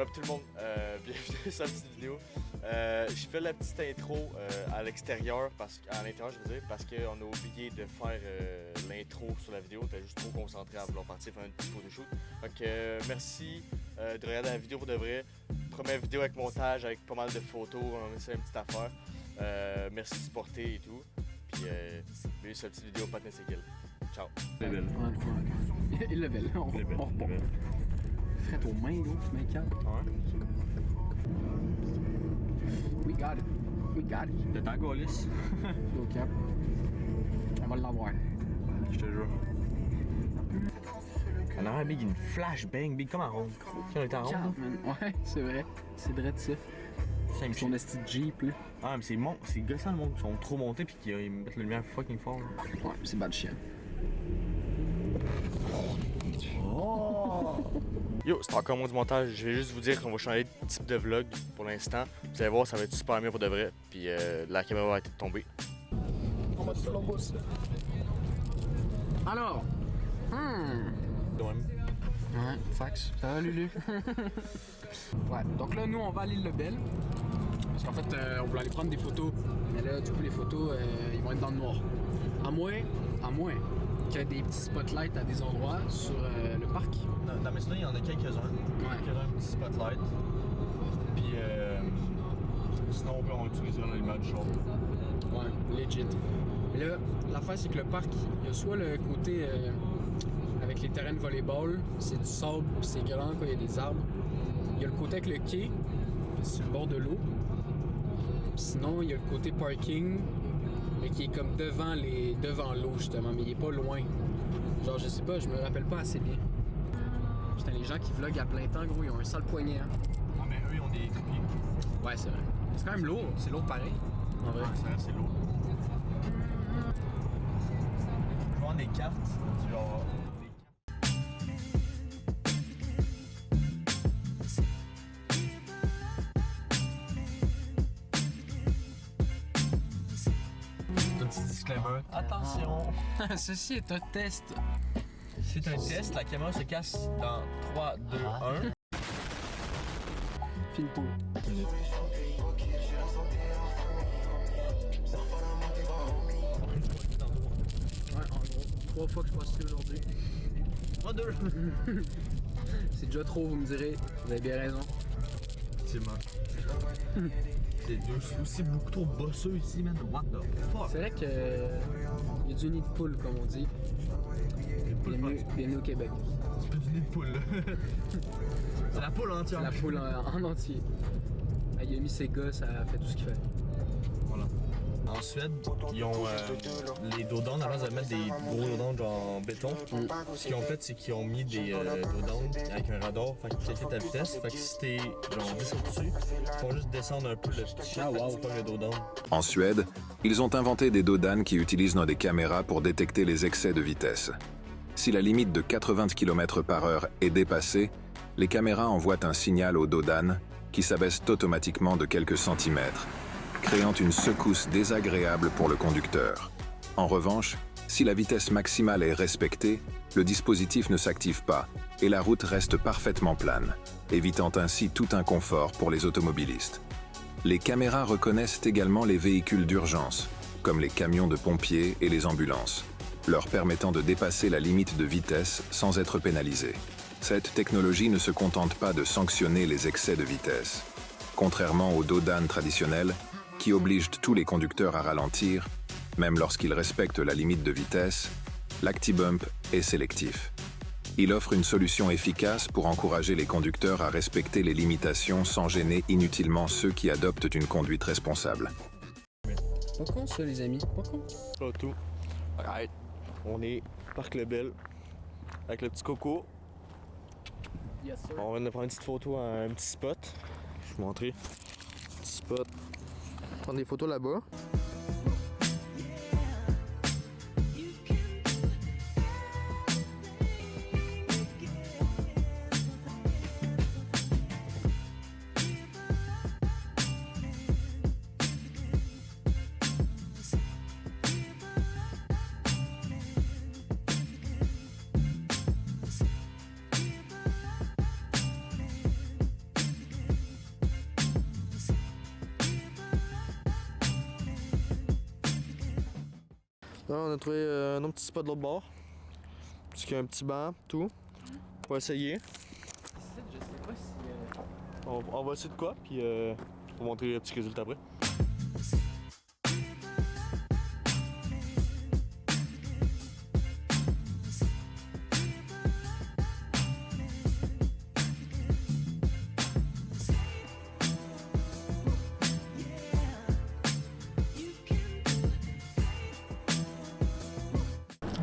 up tout le monde? Bienvenue sur la petite vidéo. Je fais la petite intro à l'extérieur, à l'intérieur je veux dire, parce qu'on a oublié de faire l'intro sur la vidéo. On était juste trop concentré à vouloir partir faire un petit photoshoot. Donc merci de regarder la vidéo pour de vrai. Première vidéo avec montage, avec pas mal de photos, on essaie une petite affaire. Merci de supporter et tout. Puis bienvenue sur la petite vidéo, Patnais c'est Kill. Ciao. Level. Il level, on repart. Frette aux mains, l'autre, tu m'inquiètes. Ouais. We got it. We got it. De ta gaullisse. Go cap. On va l'avoir. Je te jure. En arrière, Big, une flashbang, Big, comme en ronde. Si on était en ronde. Ouais, c'est vrai. C'est vrai de ça. C'est son esti de Jeep, là. Ah, mais c'est gossant le monde. Ils sont trop montés pis qu'ils mettent la lumière fucking fort. Là. Ouais, c'est bad chien. Oh! Yo, c'est encore moi du montage. Je vais juste vous dire qu'on va changer de type de vlog pour l'instant. Vous allez voir, ça va être super mieux pour de vrai. Puis la caméra va être tombée. On va se faire boss. Alors. De même. Ouais, fax. Ça va, Lulu? Ouais, donc là, nous, on va à l'île Lebel. Parce qu'en fait, on voulait aller prendre des photos. Mais là, du coup, les photos, ils vont être dans le noir. À moins qu'il y ait des petits spotlights à des endroits sur le parc. Dans mes souvenirs, il y en a quelques-uns. Ouais. Quelques-uns petits spotlight. Puis sinon, on utilisera l'allumage du jour. Ouais, legit. Mais là, l'affaire, c'est que le parc, il y a soit le côté avec les terrains de volleyball, c'est du sable, c'est grand, quoi, il y a des arbres. Il y a le côté avec le quai, c'est sur le bord de l'eau. Sinon, il y a le côté parking, mais qui est comme devant l'eau, justement, mais il est pas loin. Genre, je sais pas, je me rappelle pas assez bien. Putain, les gens qui vloguent à plein temps, gros, ils ont un sale poignet, hein. Ah, mais eux, ils ont des trépieds. Ouais, c'est vrai. C'est quand même lourd, c'est lourd pareil. En vrai. Ouais, c'est vrai, c'est lourd. Je vais vendre des cartes, genre. Un petit disclaimer. Attention! Ceci est un test. C'est un test, la caméra se casse dans 3, 2, 1. Fine poule. Ouais, en gros, 3 fois que je passe aujourd'hui. 3, 2. C'est déjà trop, vous me direz. Vous avez bien raison. Effectivement. C'est aussi beaucoup trop bosseux ici, man. What the fuck? C'est vrai que y a du nid de poule, comme on dit. Bienvenue au Québec. C'est plus du nid de poule, là. C'est la poule entière. C'est la poule en entier. Il a mis ses gars, ça fait tout ce qu'il fait. Voilà. En Suède, ils ont les dodons, à la base de mettre des gros dodons genre en béton. Ce qu'ils ont fait, c'est qu'ils ont mis des dodons avec un radar, fait qu'ils calculent ta vitesse. Fait que si t'es genre 10 au-dessus, ils font juste descendre un peu le petit pour pas le dodon. En Suède, ils ont inventé des dodanes qui utilisent des caméras pour détecter les excès de vitesse. Si la limite de 80 km/h est dépassée, les caméras envoient un signal au dodane qui s'abaisse automatiquement de quelques centimètres, créant une secousse désagréable pour le conducteur. En revanche, si la vitesse maximale est respectée, le dispositif ne s'active pas et la route reste parfaitement plane, évitant ainsi tout inconfort pour les automobilistes. Les caméras reconnaissent également les véhicules d'urgence, comme les camions de pompiers et les ambulances, leur permettant de dépasser la limite de vitesse sans être pénalisés. Cette technologie ne se contente pas de sanctionner les excès de vitesse. Contrairement aux dodanes traditionnels, qui obligent tous les conducteurs à ralentir, même lorsqu'ils respectent la limite de vitesse, l'ActiBump est sélectif. Il offre une solution efficace pour encourager les conducteurs à respecter les limitations sans gêner inutilement ceux qui adoptent une conduite responsable. Pas con ça, les amis, pas con. Pas tout. Alright. On est Parc Lebel avec le petit coco. Yes, sir. On vient de prendre une petite photo à un petit spot. Je vais vous montrer. Petit spot. Prendre des photos là-bas. Là, on a trouvé un autre petit spot de l'autre bord. Parce qu'il y a un petit banc, tout. On va essayer. Je sais pas si. On va essayer de quoi, puis on va montrer les petits résultats après.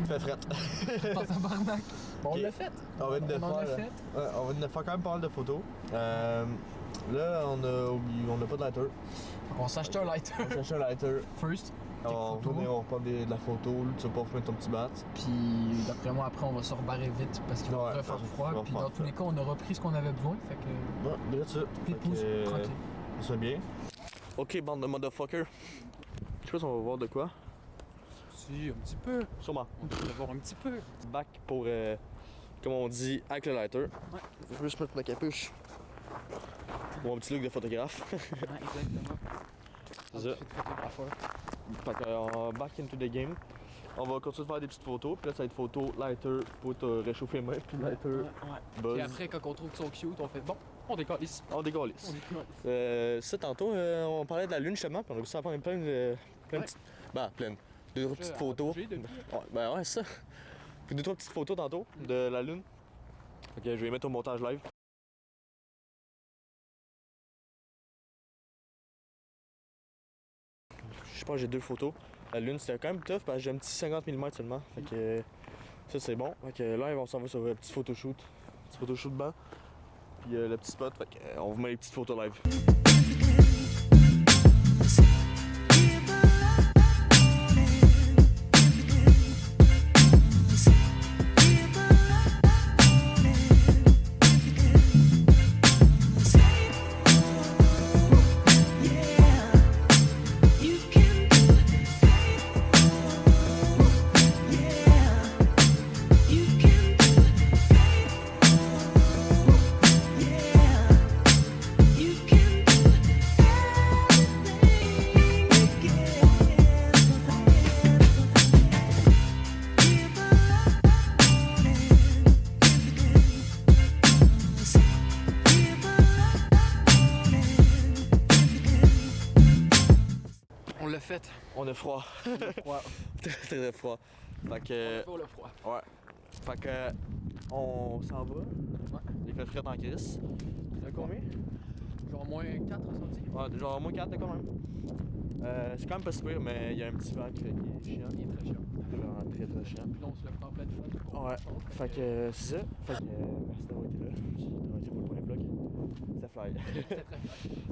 Fait frette. Dans tabarnak. Bon, on Ok. l'a fait. On vient de On en a faire, fait. ouais, on vient de faire quand même pas mal de photos. Là, on a oublié, on n'a pas de lighter. On s'achète un lighter. On cherche un lighter. First. On photos. va venir, on reprend de la photo. Là, tu vas pas fumer ton petit bat. Puis d'après moi, après, on va se rebarrer vite parce qu'il va Ouais, faire il froid. va Puis faire dans tous froid. les cas, on aura pris ce qu'on avait besoin. Fait que. Ouais, déjà ça. Les pouces, tranquille. Ça bien. Ok, bande de motherfucker. Je sais pas si on va voir de quoi. Si, un petit peu. Sûrement. On peut voir un petit peu. Back pour, comme on dit, avec le lighter. Je vais juste mettre ma capuche. Mon petit look de photographe. Ouais, exactement. C'est ça. Fait que, back into the game. On va continuer de faire des petites photos. Puis là, ça va être photo, lighter, pour te réchauffer les mains. Puis lighter, buzz. Puis après, quand on trouve qu'ils sont cute, on fait bon, on décalisse. On dégalisse. On décalisse. Ça, tantôt, on parlait de la lune justement. Puis on a réussi à prendre plein de Ouais. petites. Ben, plein. Deux, trois petites photos. J'ai depuis. Ouais, ben ouais, c'est ça. Puis deux, trois petites photos tantôt de la lune. Fait que je vais les mettre au montage live. Je pense que j'ai deux photos. La lune, c'était quand même tough parce que j'ai un petit 50 mm seulement. Fait que ça, c'est bon. Fait que là, on s'en va sur un petit photoshoot. Petit photoshoot bas. Puis le petit spot. Fait que on vous met les petites photos live. On l'a fait. On a froid. Froid. Très très froid. Fait que. On l'a froid. Ouais. Fait que. On s'en va. Il fait frais en crise. C'est combien? Genre moins 4 ressentis. Ouais, genre moins 4 quand même. C'est quand même pas super, mais il y a un petit vent qui est chiant. Il est très chiant. C'est vraiment très très chiant. Puis là, on se lève en pleine fun. Ouais. Fait que c'est ça. Fait que merci d'avoir été là. D'avoir été pour le premier vlog. C'était fly. C'était très bien.